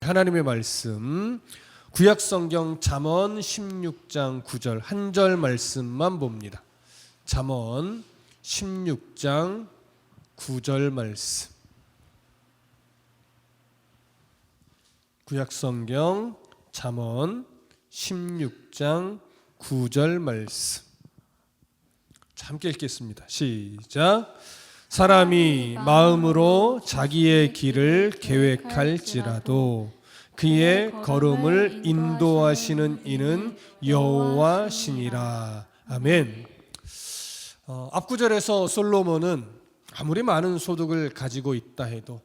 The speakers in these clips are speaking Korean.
하나님의 말씀 구약성경 잠언 16장 9절 한 절 말씀만 봅니다. 잠언 16장 9절 말씀. 구약성경 잠언 16장 9절 말씀. 함께 읽겠습니다. 시작. 사람이 마음으로 자기의 길을 계획할지라도 그의 걸음을 인도하시는 이는 여호와시니라. 아멘. 앞구절에서 솔로몬은 아무리 많은 소득을 가지고 있다 해도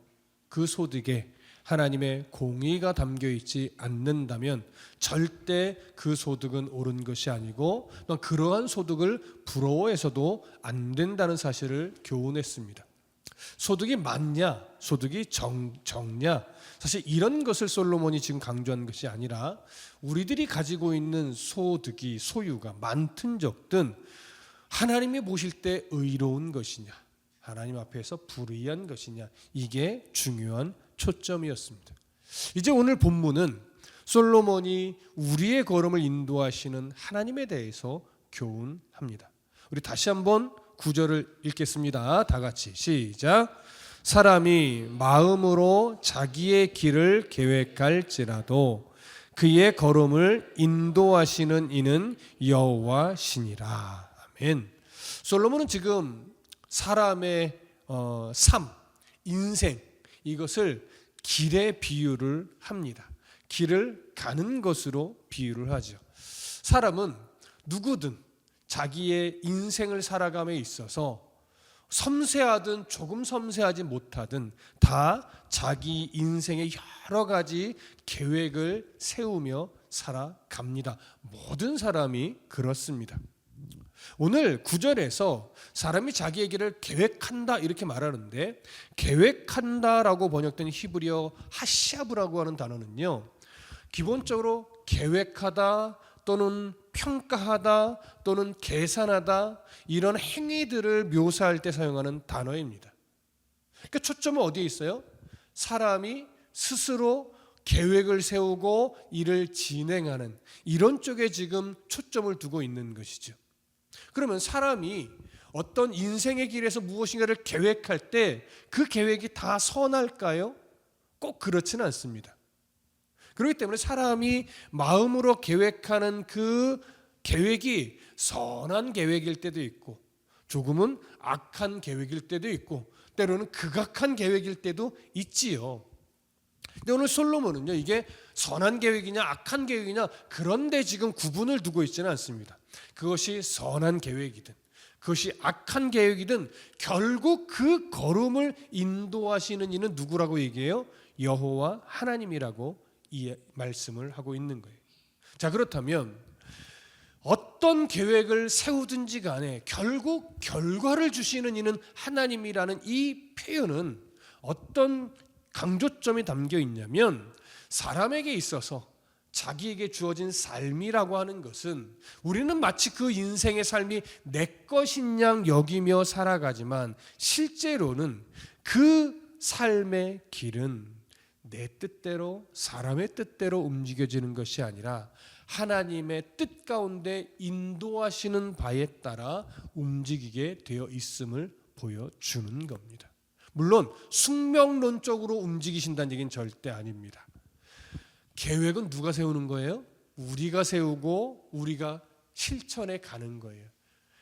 그 소득에 하나님의 공의가 담겨 있지 않는다면 절대 그 소득은 옳은 것이 아니고 또 그러한 소득을 부러워해서도 안 된다는 사실을 교훈했습니다. 소득이 많냐, 소득이 적냐, 사실 이런 것을 솔로몬이 지금 강조하는 것이 아니라 우리들이 가지고 있는 소득이 소유가 많든 적든 하나님이 보실 때 의로운 것이냐, 하나님 앞에서 불의한 것이냐, 이게 중요한 초점이었습니다. 이제 오늘 본문은 솔로몬이 우리의 걸음을 인도하시는 하나님에 대해서 교훈합니다. 우리 다시 한번 9절을 읽겠습니다. 다 같이 시작. 사람이 마음으로 자기의 길을 계획할지라도 그의 걸음을 인도하시는 이는 여호와시니라. 아멘. 솔로몬은 지금 사람의 삶, 인생 이것을 길에 비유를 합니다. 길을 가는 것으로 비유를 하죠. 사람은 누구든 자기의 인생을 살아감에 있어서 섬세하든 조금 섬세하지 못하든 다 자기 인생의 여러 가지 계획을 세우며 살아갑니다. 모든 사람이 그렇습니다. 오늘 9절에서 사람이 자기의 길을 계획한다 이렇게 말하는데, 계획한다라고 번역된 히브리어 하샤브라고 하는 단어는요, 기본적으로 계획하다 또는 평가하다 또는 계산하다 이런 행위들을 묘사할 때 사용하는 단어입니다. 그러니까 초점은 어디에 있어요? 사람이 스스로 계획을 세우고 일을 진행하는 이런 쪽에 지금 초점을 두고 있는 것이죠. 그러면 사람이 어떤 인생의 길에서 무엇인가를 계획할 때 그 계획이 다 선할까요? 꼭 그렇지는 않습니다. 그렇기 때문에 사람이 마음으로 계획하는 그 계획이 선한 계획일 때도 있고 조금은 악한 계획일 때도 있고 때로는 극악한 계획일 때도 있지요. 근데 오늘 솔로몬은요, 이게 선한 계획이냐 악한 계획이냐 그런데 지금 구분을 두고 있지는 않습니다. 그것이 선한 계획이든 그것이 악한 계획이든 결국 그 걸음을 인도하시는 이는 누구라고 얘기해요? 여호와 하나님이라고 이 말씀을 하고 있는 거예요. 자, 그렇다면 어떤 계획을 세우든지 간에 결국 결과를 주시는 이는 하나님이라는 이 표현은 어떤 강조점이 담겨 있냐면, 사람에게 있어서 자기에게 주어진 삶이라고 하는 것은 우리는 마치 그 인생의 삶이 내 것인 양 여기며 살아가지만 실제로는 그 삶의 길은 내 뜻대로 사람의 뜻대로 움직여지는 것이 아니라 하나님의 뜻 가운데 인도하시는 바에 따라 움직이게 되어 있음을 보여주는 겁니다. 물론 숙명론적으로 움직이신다는 얘기는 절대 아닙니다. 계획은 누가 세우는 거예요? 우리가 세우고 우리가 실천해 가는 거예요.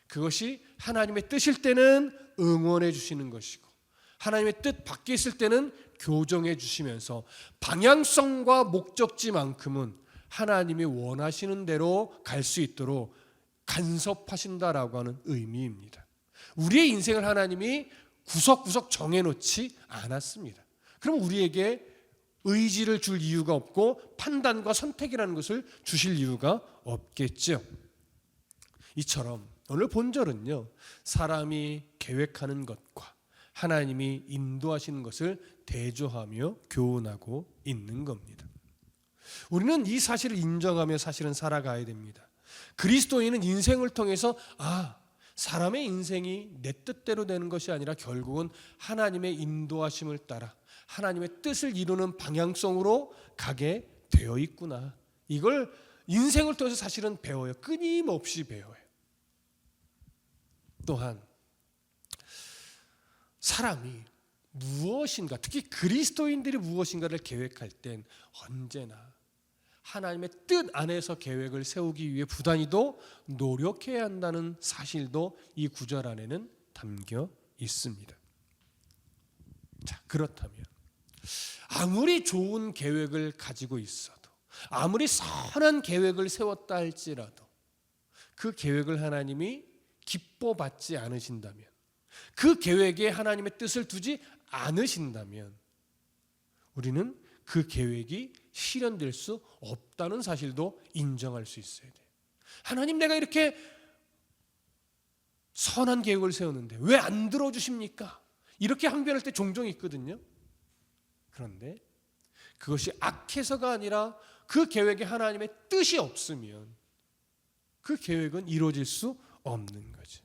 그것이 하나님의 뜻일 때는 응원해 주시는 것이고 하나님의 뜻 밖에 있을 때는 교정해 주시면서 방향성과 목적지만큼은 하나님이 원하시는 대로 갈 수 있도록 간섭하신다라고 하는 의미입니다. 우리의 인생을 하나님이 구석구석 정해놓지 않았습니다. 그럼 우리에게 의지를 줄 이유가 없고 판단과 선택이라는 것을 주실 이유가 없겠죠. 이처럼 오늘 본절은요, 사람이 계획하는 것과 하나님이 인도하시는 것을 대조하며 교훈하고 있는 겁니다. 우리는 이 사실을 인정하며 사실은 살아가야 됩니다. 그리스도인은 인생을 통해서 사람의 인생이 내 뜻대로 되는 것이 아니라 결국은 하나님의 인도하심을 따라 하나님의 뜻을 이루는 방향성으로 가게 되어 있구나. 이걸 인생을 통해서 사실은 배워요. 끊임없이 배워요. 또한 사람이 무엇인가, 특히 그리스도인들이 무엇인가를 계획할 땐 언제나 하나님의 뜻 안에서 계획을 세우기 위해 부단히도 노력해야 한다는 사실도 이 구절 안에는 담겨 있습니다. 자, 그렇다면 아무리 좋은 계획을 가지고 있어도, 아무리 선한 계획을 세웠다 할지라도 그 계획을 하나님이 기뻐받지 않으신다면, 그 계획에 하나님의 뜻을 두지 않으신다면 우리는 그 계획이 실현될 수 없다는 사실도 인정할 수 있어야 돼요. 하나님, 내가 이렇게 선한 계획을 세웠는데 왜 안 들어주십니까? 이렇게 항변할 때 종종 있거든요. 그런데 그것이 악해서가 아니라 그 계획에 하나님의 뜻이 없으면 그 계획은 이루어질 수 없는 거죠.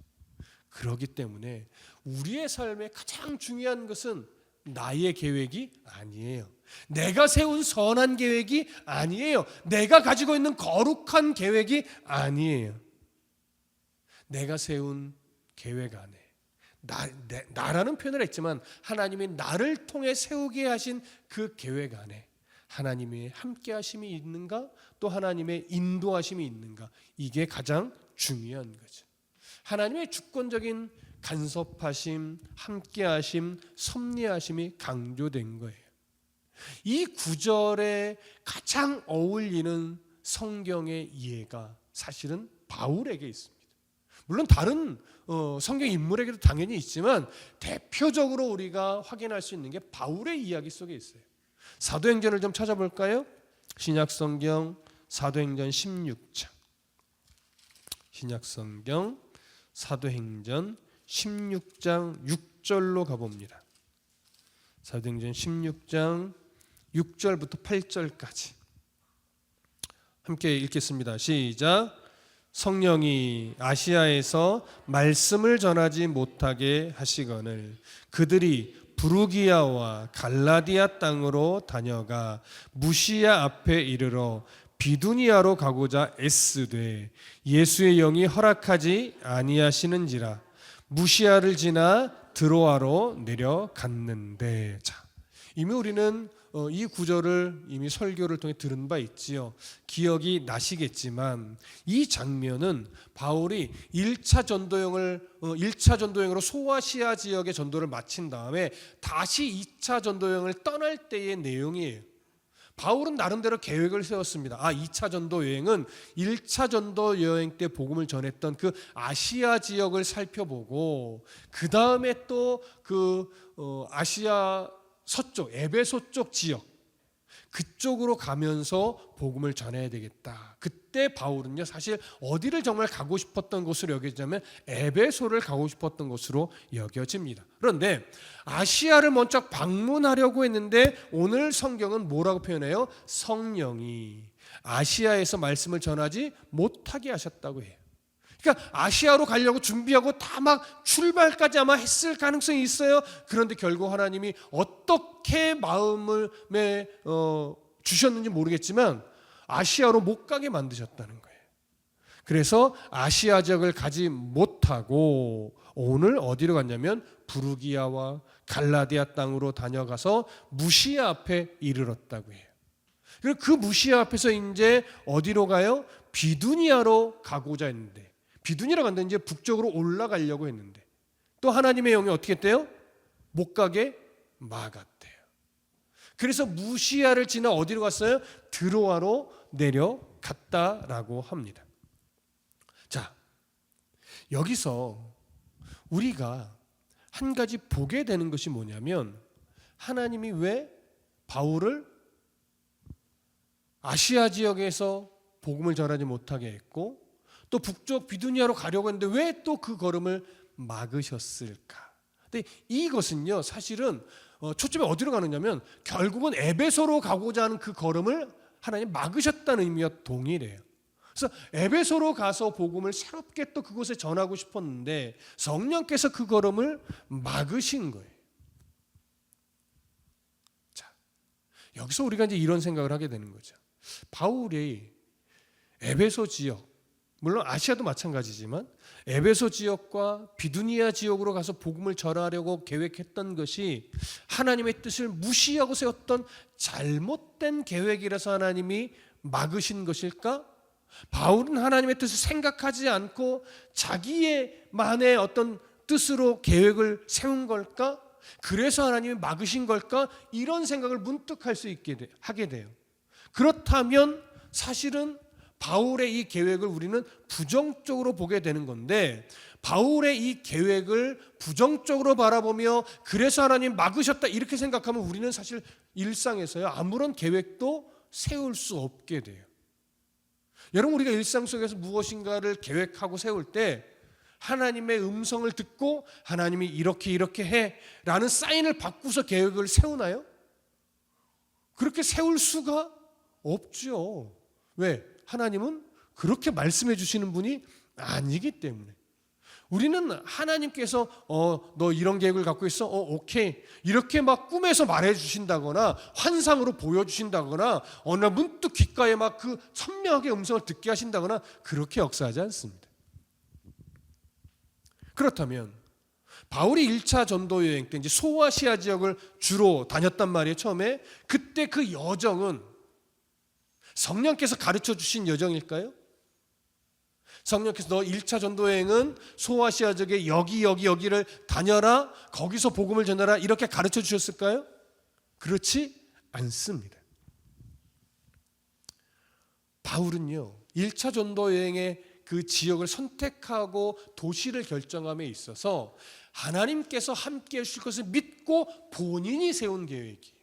그렇기 때문에 우리의 삶에 가장 중요한 것은 나의 계획이 아니에요. 내가 세운 선한 계획이 아니에요. 내가 가지고 있는 거룩한 계획이 아니에요. 내가 세운 계획 안에 나라는 표현을 했지만 하나님이 나를 통해 세우게 하신 그 계획 안에 하나님의 함께 하심이 있는가, 또 하나님의 인도하심이 있는가, 이게 가장 중요한 거죠. 하나님의 주권적인 간섭하심, 함께하심, 섭리하심이 강조된 거예요. 이 구절에 가장 어울리는 성경의 이해가 사실은 바울에게 있습니다. 물론 다른 성경 인물에게도 당연히 있지만 대표적으로 우리가 확인할 수 있는 게 바울의 이야기 속에 있어요. 사도행전을 좀 찾아볼까요? 신약성경 사도행전 16장. 신약성경 사도행전 16장 6절로 가봅니다. 사도행전 16장 6절부터 8절까지 함께 읽겠습니다. 시작. 성령이 아시아에서 말씀을 전하지 못하게 하시거늘 그들이 부르기아와 갈라디아 땅으로 다녀가 무시아 앞에 이르러 비두니아로 가고자 애쓰되 예수의 영이 허락하지 아니하시는지라 무시아를 지나 드로아로 내려갔는데. 자, 이미 우리는 이 구절을 이미 설교를 통해 들은 바 있지요. 기억이 나시겠지만 이 장면은 바울이 1차 전도여행으로 소아시아 지역의 전도를 마친 다음에 다시 2차 전도여행을 떠날 때의 내용이에요. 바울은 나름대로 계획을 세웠습니다. 2차 전도 여행은 1차 전도 여행 때 복음을 전했던 그 아시아 지역을 살펴보고 그 다음에 또 그 아시아 서쪽 에베소 쪽 지역 그쪽으로 가면서 복음을 전해야 되겠다. 그때 바울은요 사실 어디를 정말 가고 싶었던 곳으로 여겨지냐면 에베소를 가고 싶었던 곳으로 여겨집니다. 그런데 아시아를 먼저 방문하려고 했는데 오늘 성경은 뭐라고 표현해요? 성령이 아시아에서 말씀을 전하지 못하게 하셨다고 해요. 그러니까 아시아로 가려고 준비하고 다 막 출발까지 아마 했을 가능성이 있어요. 그런데 결국 하나님이 어떻게 마음을 주셨는지 모르겠지만 아시아로 못 가게 만드셨다는 거예요. 그래서 아시아 지역을 가지 못하고 오늘 어디로 갔냐면 부르기아와 갈라디아 땅으로 다녀가서 무시아 앞에 이르렀다고 해요. 그리고 그 무시아 앞에서 이제 어디로 가요? 비두니아로 가고자 했는데, 비두니아로 간다 이제 북쪽으로 올라가려고 했는데 또 하나님의 영이 어떻게 했대요? 못 가게 막았대요. 그래서 무시아를 지나 어디로 갔어요? 드로아로 내려갔다라고 합니다. 자, 여기서 우리가 한 가지 보게 되는 것이 뭐냐면 하나님이 왜 바울을 아시아 지역에서 복음을 전하지 못하게 했고 또 북쪽 비두니아로 가려고 했는데 왜 또 그 걸음을 막으셨을까? 근데 이것은요 사실은 초점이 어디로 가느냐면 결국은 에베소로 가고자 하는 그 걸음을 하나님 막으셨다는 의미와 동일해요. 그래서 에베소로 가서 복음을 새롭게 또 그곳에 전하고 싶었는데 성령께서 그 걸음을 막으신 거예요. 여기서 우리가 이제 이런 생각을 하게 되는 거죠. 바울이 에베소 지역, 물론 아시아도 마찬가지지만 에베소 지역과 비두니아 지역으로 가서 복음을 전하려고 계획했던 것이 하나님의 뜻을 무시하고 세웠던 잘못된 계획이라서 하나님이 막으신 것일까? 바울은 하나님의 뜻을 생각하지 않고 자기의만의 어떤 뜻으로 계획을 세운 걸까? 그래서 하나님이 막으신 걸까? 이런 생각을 문득 할 수 있게 하게 돼요. 그렇다면 사실은 바울의 이 계획을 우리는 부정적으로 보게 되는 건데, 바울의 이 계획을 부정적으로 바라보며 그래서 하나님 막으셨다 이렇게 생각하면 우리는 사실 일상에서요 아무런 계획도 세울 수 없게 돼요. 여러분, 우리가 일상 속에서 무엇인가를 계획하고 세울 때 하나님의 음성을 듣고 하나님이 이렇게 해 라는 사인을 받고서 계획을 세우나요? 그렇게 세울 수가 없죠. 왜? 하나님은 그렇게 말씀해 주시는 분이 아니기 때문에. 우리는 하나님께서 너 이런 계획을 갖고 있어? 오케이. 이렇게 막 꿈에서 말해 주신다거나 환상으로 보여주신다거나 어느 날 문득 귓가에 막 그 선명하게 음성을 듣게 하신다거나 그렇게 역사하지 않습니다. 그렇다면 바울이 1차 전도 여행 때 이제 소아시아 지역을 주로 다녔단 말이에요. 처음에. 그때 그 여정은 성령께서 가르쳐 주신 여정일까요? 성령께서 너 1차 전도 여행은 소아시아 지역에 여기를 다녀라, 거기서 복음을 전하라 이렇게 가르쳐 주셨을까요? 그렇지 않습니다. 바울은요 1차 전도 여행의 그 지역을 선택하고 도시를 결정함에 있어서 하나님께서 함께 해주실 것을 믿고 본인이 세운 계획이에요.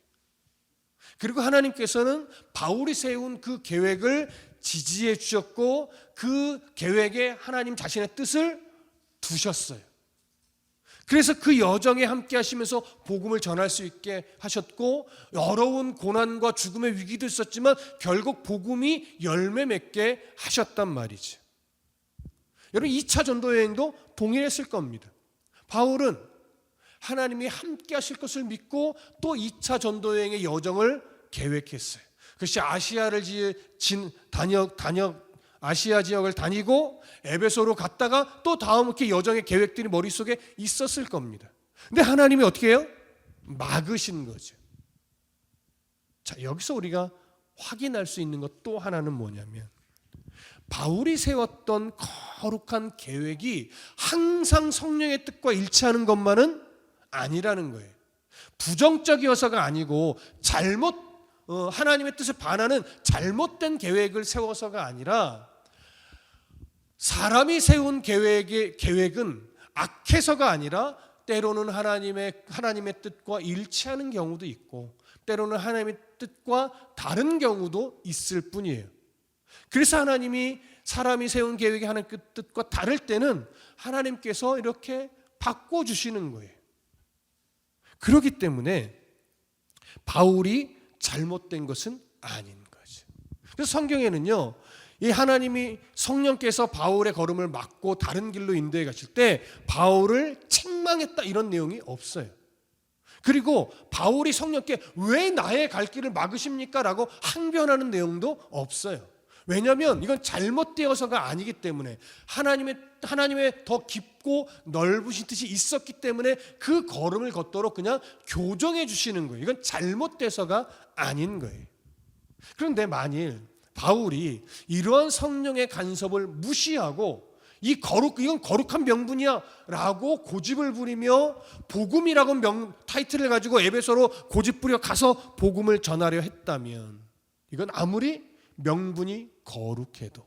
그리고 하나님께서는 바울이 세운 그 계획을 지지해 주셨고 그 계획에 하나님 자신의 뜻을 두셨어요. 그래서 그 여정에 함께 하시면서 복음을 전할 수 있게 하셨고 어려운 고난과 죽음의 위기도 있었지만 결국 복음이 열매 맺게 하셨단 말이죠. 여러분 2차 전도 여행도 동일했을 겁니다. 바울은 하나님이 함께 하실 것을 믿고 또 2차 전도 여행의 여정을 계획했어요. 그것이 아시아 지역을 다니고 에베소로 갔다가 또 다음 이렇게 여정의 계획들이 머릿속에 있었을 겁니다. 근데 하나님이 어떻게 해요? 막으신 거죠. 자, 여기서 우리가 확인할 수 있는 것 또 하나는 뭐냐면 바울이 세웠던 거룩한 계획이 항상 성령의 뜻과 일치하는 것만은 아니라는 거예요. 부정적이어서가 아니고 하나님의 뜻을 반하는 잘못된 계획을 세워서가 아니라 사람이 세운 계획은 악해서가 아니라 때로는 하나님의 뜻과 일치하는 경우도 있고 때로는 하나님의 뜻과 다른 경우도 있을 뿐이에요. 그래서 하나님이 사람이 세운 계획이 하나님의 뜻과 다를 때는 하나님께서 이렇게 바꿔주시는 거예요. 그렇기 때문에 바울이 잘못된 것은 아닌 거죠. 그래서 성경에는요, 이 하나님이 성령께서 바울의 걸음을 막고 다른 길로 인도해 가실 때 바울을 책망했다 이런 내용이 없어요. 그리고 바울이 성령께 왜 나의 갈 길을 막으십니까? 라고 항변하는 내용도 없어요. 왜냐하면 이건 잘못되어서가 아니기 때문에 하나님의 더 깊고 넓으신 뜻이 있었기 때문에 그 걸음을 걷도록 그냥 교정해 주시는 거예요. 이건 잘못돼서가 아닌 거예요. 그런데 만일 바울이 이러한 성령의 간섭을 무시하고 이건 거룩한 명분이야 라고 고집을 부리며 복음이라고 타이틀을 가지고 에베소로 고집 부려 가서 복음을 전하려 했다면 이건 아무리 명분이 거룩해도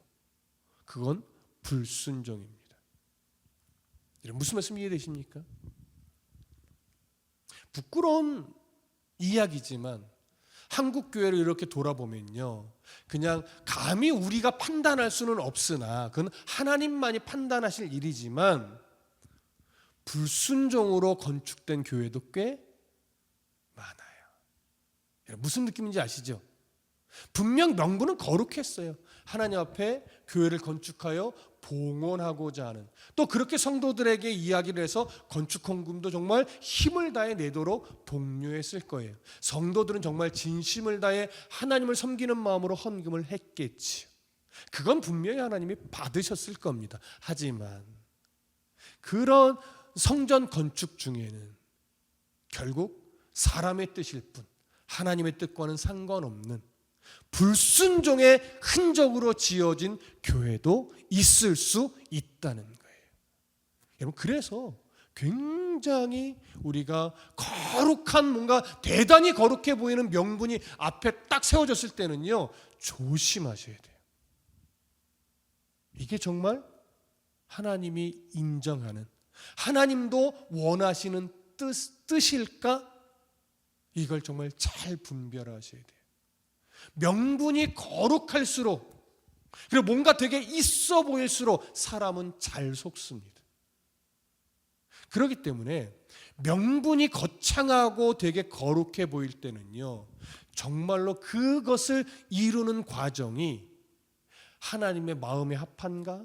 그건 불순종입니다. 무슨 말씀 이해되십니까? 부끄러운 이야기지만 한국 교회를 이렇게 돌아보면요, 그냥 감히 우리가 판단할 수는 없으나 그건 하나님만이 판단하실 일이지만 불순종으로 건축된 교회도 꽤 많아요. 무슨 느낌인지 아시죠? 분명 명분은 거룩했어요. 하나님 앞에 교회를 건축하여 봉헌하고자 하는, 또 그렇게 성도들에게 이야기를 해서 건축 헌금도 정말 힘을 다해 내도록 독려했을 거예요. 성도들은 정말 진심을 다해 하나님을 섬기는 마음으로 헌금을 했겠지요. 그건 분명히 하나님이 받으셨을 겁니다. 하지만 그런 성전 건축 중에는 결국 사람의 뜻일 뿐 하나님의 뜻과는 상관없는 불순종의 흔적으로 지어진 교회도 있을 수 있다는 거예요. 여러분, 그래서 굉장히 우리가 거룩한, 뭔가 대단히 거룩해 보이는 명분이 앞에 딱 세워졌을 때는요, 조심하셔야 돼요. 이게 정말 하나님이 인정하는, 하나님도 원하시는 뜻일까? 이걸 정말 잘 분별하셔야 돼요. 명분이 거룩할수록, 그리고 뭔가 되게 있어 보일수록 사람은 잘 속습니다. 그렇기 때문에 명분이 거창하고 되게 거룩해 보일 때는요, 정말로 그것을 이루는 과정이 하나님의 마음에 합한가?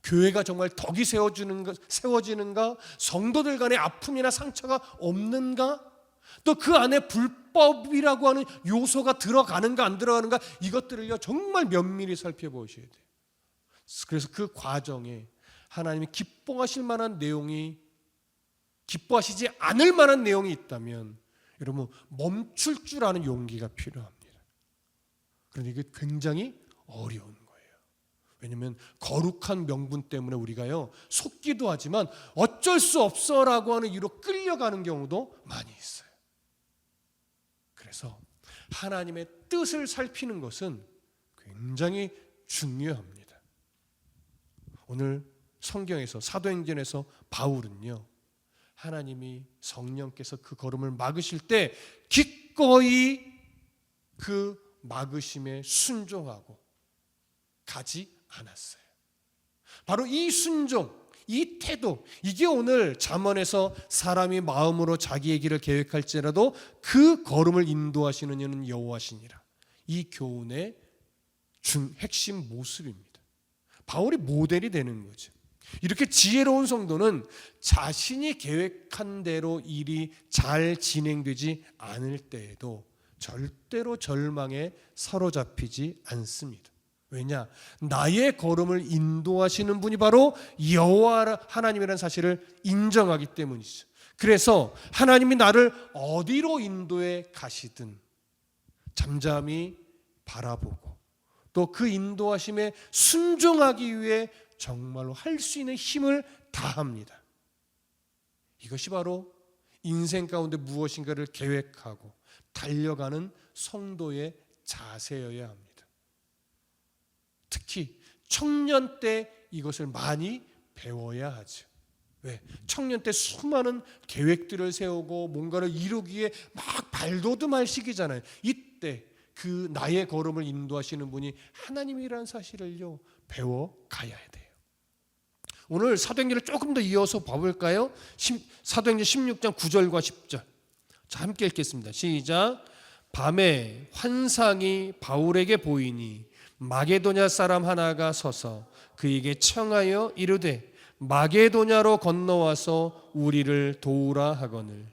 교회가 정말 덕이 세워지는가? 성도들 간의 아픔이나 상처가 없는가? 또 그 안에 불법이라고 하는 요소가 들어가는가 안 들어가는가, 이것들을요 정말 면밀히 살펴보셔야 돼요. 그래서 그 과정에 하나님이 기뻐하실 만한 내용이, 기뻐하시지 않을 만한 내용이 있다면 여러분 멈출 줄 아는 용기가 필요합니다. 그런데 이게 굉장히 어려운 거예요. 왜냐하면 거룩한 명분 때문에 우리가요 속기도 하지만 어쩔 수 없어라고 하는 이유로 끌려가는 경우도 많이 있어요. 그래서 하나님의 뜻을 살피는 것은 굉장히 중요합니다. 오늘 성경에서, 사도행전에서 바울은요, 하나님이 성령께서 그 걸음을 막으실 때 기꺼이 그 막으심에 순종하고 가지 않았어요. 바로 이 순종, 이 태도, 이게 오늘 잠언에서 사람이 마음으로 자기의 길을 계획할지라도 그 걸음을 인도하시는 이는 여호와시니라, 이 교훈의 핵심 모습입니다. 바울이 모델이 되는 거죠. 이렇게 지혜로운 성도는 자신이 계획한 대로 일이 잘 진행되지 않을 때에도 절대로 절망에 사로잡히지 않습니다. 왜냐? 나의 걸음을 인도하시는 분이 바로 여호와 하나님이라는 사실을 인정하기 때문이죠. 그래서 하나님이 나를 어디로 인도해 가시든 잠잠히 바라보고 또 그 인도하심에 순종하기 위해 정말로 할 수 있는 힘을 다합니다. 이것이 바로 인생 가운데 무엇인가를 계획하고 달려가는 성도의 자세여야 합니다. 특히 청년 때 이것을 많이 배워야 하죠. 왜? 청년 때 수많은 계획들을 세우고 뭔가를 이루기 위해 막 발돋움할 시기잖아요. 이때 그 나의 걸음을 인도하시는 분이 하나님이라는 사실을요 배워가야 돼요. 오늘 사도행전을 조금 더 이어서 봐볼까요? 사도행전 16장 9절과 10절. 자, 함께 읽겠습니다. 시작. 밤에 환상이 바울에게 보이니 마게도냐 사람 하나가 서서 그에게 청하여 이르되 마게도냐로 건너와서 우리를 도우라 하거늘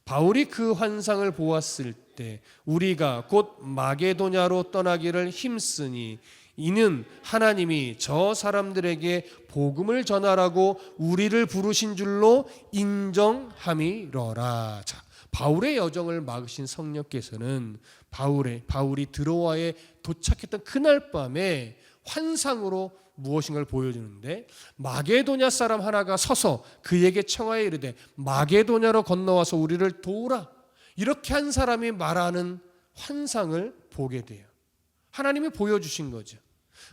바울이 그 환상을 보았을 때 우리가 곧 마게도냐로 떠나기를 힘쓰니 이는 하나님이 저 사람들에게 복음을 전하라고 우리를 부르신 줄로 인정함이러라. 자, 바울의 여정을 막으신 성령께서는 바울이 드로아에 도착했던 그날 밤에 환상으로 무엇인가를 보여주는데, 마게도냐 사람 하나가 서서 그에게 청하여 이르되 마게도냐로 건너와서 우리를 도우라, 이렇게 한 사람이 말하는 환상을 보게 돼요. 하나님이 보여주신 거죠.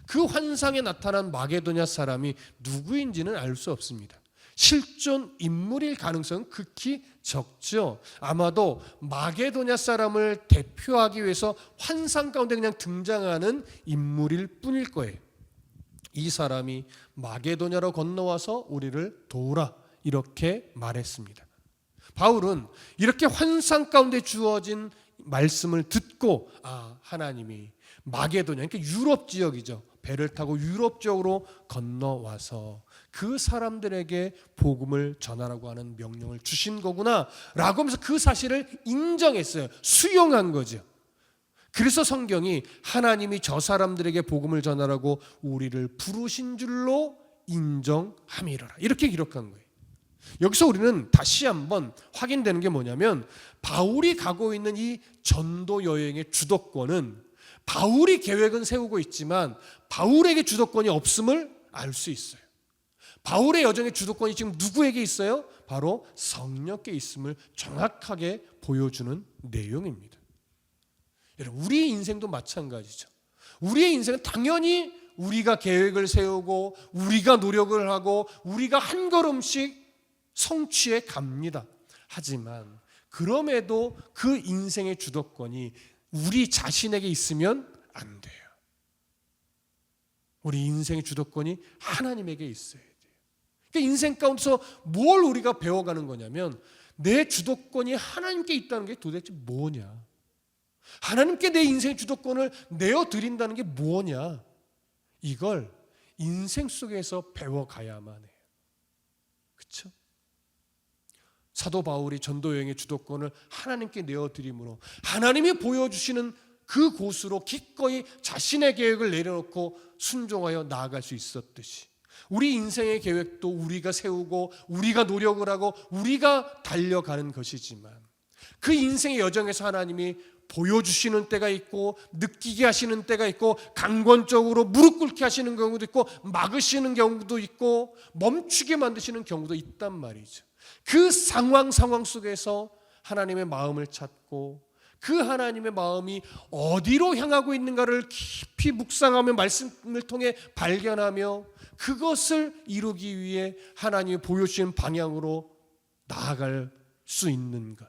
그 환상에 나타난 마게도냐 사람이 누구인지는 알 수 없습니다. 실존 인물일 가능성은 극히 적죠. 아마도 마게도냐 사람을 대표하기 위해서 환상 가운데 그냥 등장하는 인물일 뿐일 거예요. 이 사람이 마게도냐로 건너와서 우리를 도우라 이렇게 말했습니다. 바울은 이렇게 환상 가운데 주어진 말씀을 듣고 하나님이 마게도냐, 그러니까 유럽 지역이죠. 배를 타고 유럽 지역으로 건너와서 그 사람들에게 복음을 전하라고 하는 명령을 주신 거구나 라고 하면서 그 사실을 인정했어요. 수용한 거죠. 그래서 성경이 하나님이 저 사람들에게 복음을 전하라고 우리를 부르신 줄로 인정함이로라 이렇게 기록한 거예요. 여기서 우리는 다시 한번 확인되는 게 뭐냐면 바울이 가고 있는 이 전도 여행의 주도권은 바울이 계획은 세우고 있지만 바울에게 주도권이 없음을 알 수 있어요. 바울의 여정의 주도권이 지금 누구에게 있어요? 바로 성령께 있음을 정확하게 보여주는 내용입니다. 여러분, 우리의 인생도 마찬가지죠. 우리의 인생은 당연히 우리가 계획을 세우고 우리가 노력을 하고 우리가 한 걸음씩 성취해 갑니다. 하지만 그럼에도 그 인생의 주도권이 우리 자신에게 있으면 안 돼요. 우리 인생의 주도권이 하나님에게 있어야 돼요. 그러니까 인생 가운데서 뭘 우리가 배워가는 거냐면 내 주도권이 하나님께 있다는 게 도대체 뭐냐? 하나님께 내 인생의 주도권을 내어드린다는 게 뭐냐? 이걸 인생 속에서 배워가야만 해요. 그렇죠? 사도 바울이 전도 여행의 주도권을 하나님께 내어드림으로 하나님이 보여주시는 그 곳으로 기꺼이 자신의 계획을 내려놓고 순종하여 나아갈 수 있었듯이 우리 인생의 계획도 우리가 세우고 우리가 노력을 하고 우리가 달려가는 것이지만 그 인생의 여정에서 하나님이 보여주시는 때가 있고 느끼게 하시는 때가 있고 강권적으로 무릎 꿇게 하시는 경우도 있고 막으시는 경우도 있고 멈추게 만드시는 경우도 있단 말이죠. 그 상황 속에서 하나님의 마음을 찾고 그 하나님의 마음이 어디로 향하고 있는가를 깊이 묵상하며 말씀을 통해 발견하며 그것을 이루기 위해 하나님이 보여주신 방향으로 나아갈 수 있는 것,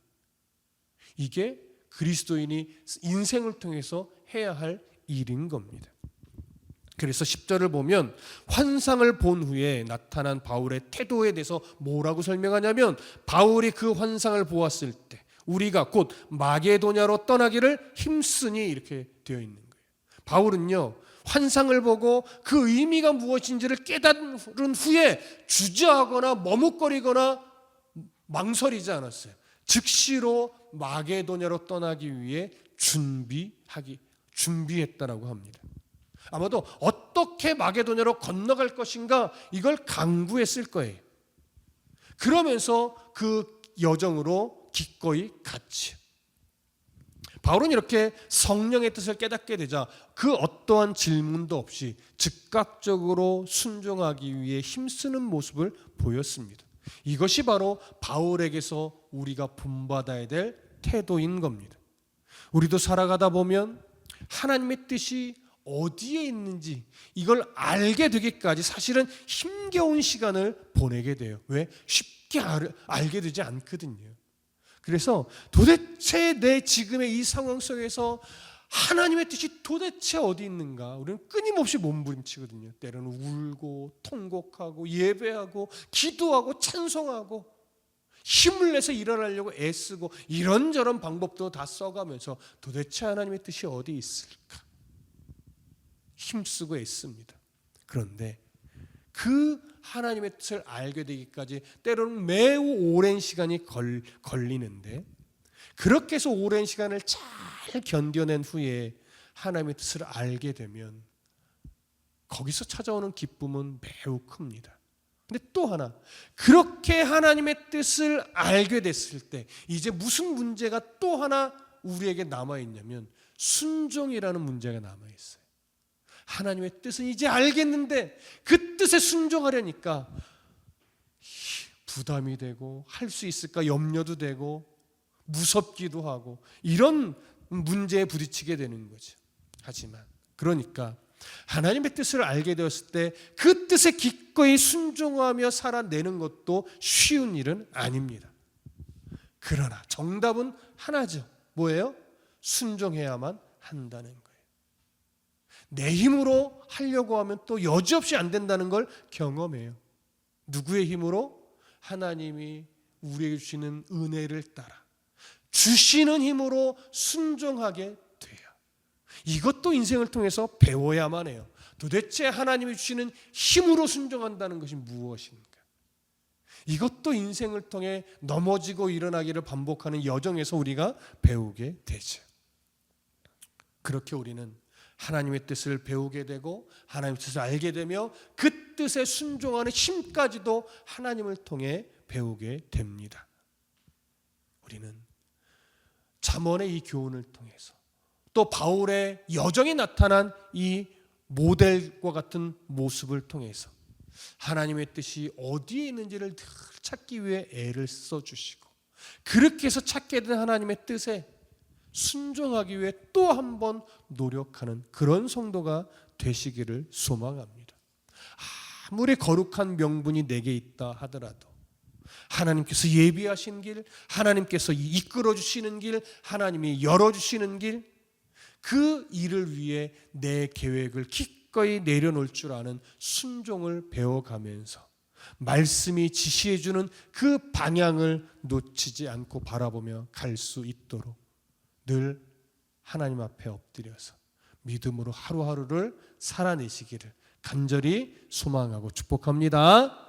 이게 그리스도인이 인생을 통해서 해야 할 일인 겁니다. 그래서 10절을 보면 환상을 본 후에 나타난 바울의 태도에 대해서 뭐라고 설명하냐면 바울이 그 환상을 보았을 때 우리가 곧 마게도냐로 떠나기를 힘쓰니 이렇게 되어 있는 거예요. 바울은요 환상을 보고 그 의미가 무엇인지를 깨달은 후에 주저하거나 머뭇거리거나 망설이지 않았어요. 즉시로 마게도냐로 떠나기 위해 준비했다라고 합니다. 아마도 어떻게 마게도냐로 건너갈 것인가 이걸 강구했을 거예요. 그러면서 그 여정으로 기꺼이 갔지. 바울은 이렇게 성령의 뜻을 깨닫게 되자 그 어떠한 질문도 없이 즉각적으로 순종하기 위해 힘쓰는 모습을 보였습니다. 이것이 바로 바울에게서 우리가 본받아야 될 태도인 겁니다. 우리도 살아가다 보면 하나님의 뜻이 어디에 있는지 이걸 알게 되기까지 사실은 힘겨운 시간을 보내게 돼요. 왜? 쉽게 알게 되지 않거든요. 그래서 도대체 내 지금의 이 상황 속에서 하나님의 뜻이 도대체 어디 있는가 우리는 끊임없이 몸부림치거든요. 때로는 울고 통곡하고 예배하고 기도하고 찬송하고 힘을 내서 일어나려고 애쓰고 이런저런 방법도 다 써가면서 도대체 하나님의 뜻이 어디 있을까 힘쓰고 애씁니다. 그런데 그 하나님의 뜻을 알게 되기까지 때로는 매우 오랜 시간이 걸리는데 그렇게 해서 오랜 시간을 잘 견뎌낸 후에 하나님의 뜻을 알게 되면 거기서 찾아오는 기쁨은 매우 큽니다. 근데 또 하나 그렇게 하나님의 뜻을 알게 됐을 때 이제 무슨 문제가 또 하나 우리에게 남아있냐면 순종이라는 문제가 남아있어요. 하나님의 뜻은 이제 알겠는데 그 뜻에 순종하려니까 부담이 되고 할 수 있을까 염려도 되고 무섭기도 하고 이런 문제에 부딪히게 되는 거죠. 하지만 그러니까 하나님의 뜻을 알게 되었을 때 그 뜻에 기꺼이 순종하며 살아내는 것도 쉬운 일은 아닙니다. 그러나 정답은 하나죠. 뭐예요? 순종해야만 한다는 거예요. 내 힘으로 하려고 하면 또 여지없이 안 된다는 걸 경험해요. 누구의 힘으로? 하나님이 우리에게 주시는 은혜를 따라 주시는 힘으로 순종하게 돼요. 이것도 인생을 통해서 배워야만 해요. 도대체 하나님이 주시는 힘으로 순종한다는 것이 무엇인가? 이것도 인생을 통해 넘어지고 일어나기를 반복하는 여정에서 우리가 배우게 되죠. 그렇게 우리는 하나님의 뜻을 배우게 되고 하나님의 뜻을 알게 되며 그 뜻에 순종하는 힘까지도 하나님을 통해 배우게 됩니다. 우리는 잠언의 이 교훈을 통해서 또 바울의 여정에 나타난 이 모델과 같은 모습을 통해서 하나님의 뜻이 어디에 있는지를 늘 찾기 위해 애를 써주시고 그렇게 해서 찾게 된 하나님의 뜻에 순종하기 위해 또 한 번 노력하는 그런 성도가 되시기를 소망합니다. 아무리 거룩한 명분이 내게 있다 하더라도 하나님께서 예비하신 길, 하나님께서 이끌어 주시는 길, 하나님이 열어주시는 길, 그 일을 위해 내 계획을 기꺼이 내려놓을 줄 아는 순종을 배워가면서 말씀이 지시해주는 그 방향을 놓치지 않고 바라보며 갈 수 있도록 늘 하나님 앞에 엎드려서 믿음으로 하루하루를 살아내시기를 간절히 소망하고 축복합니다.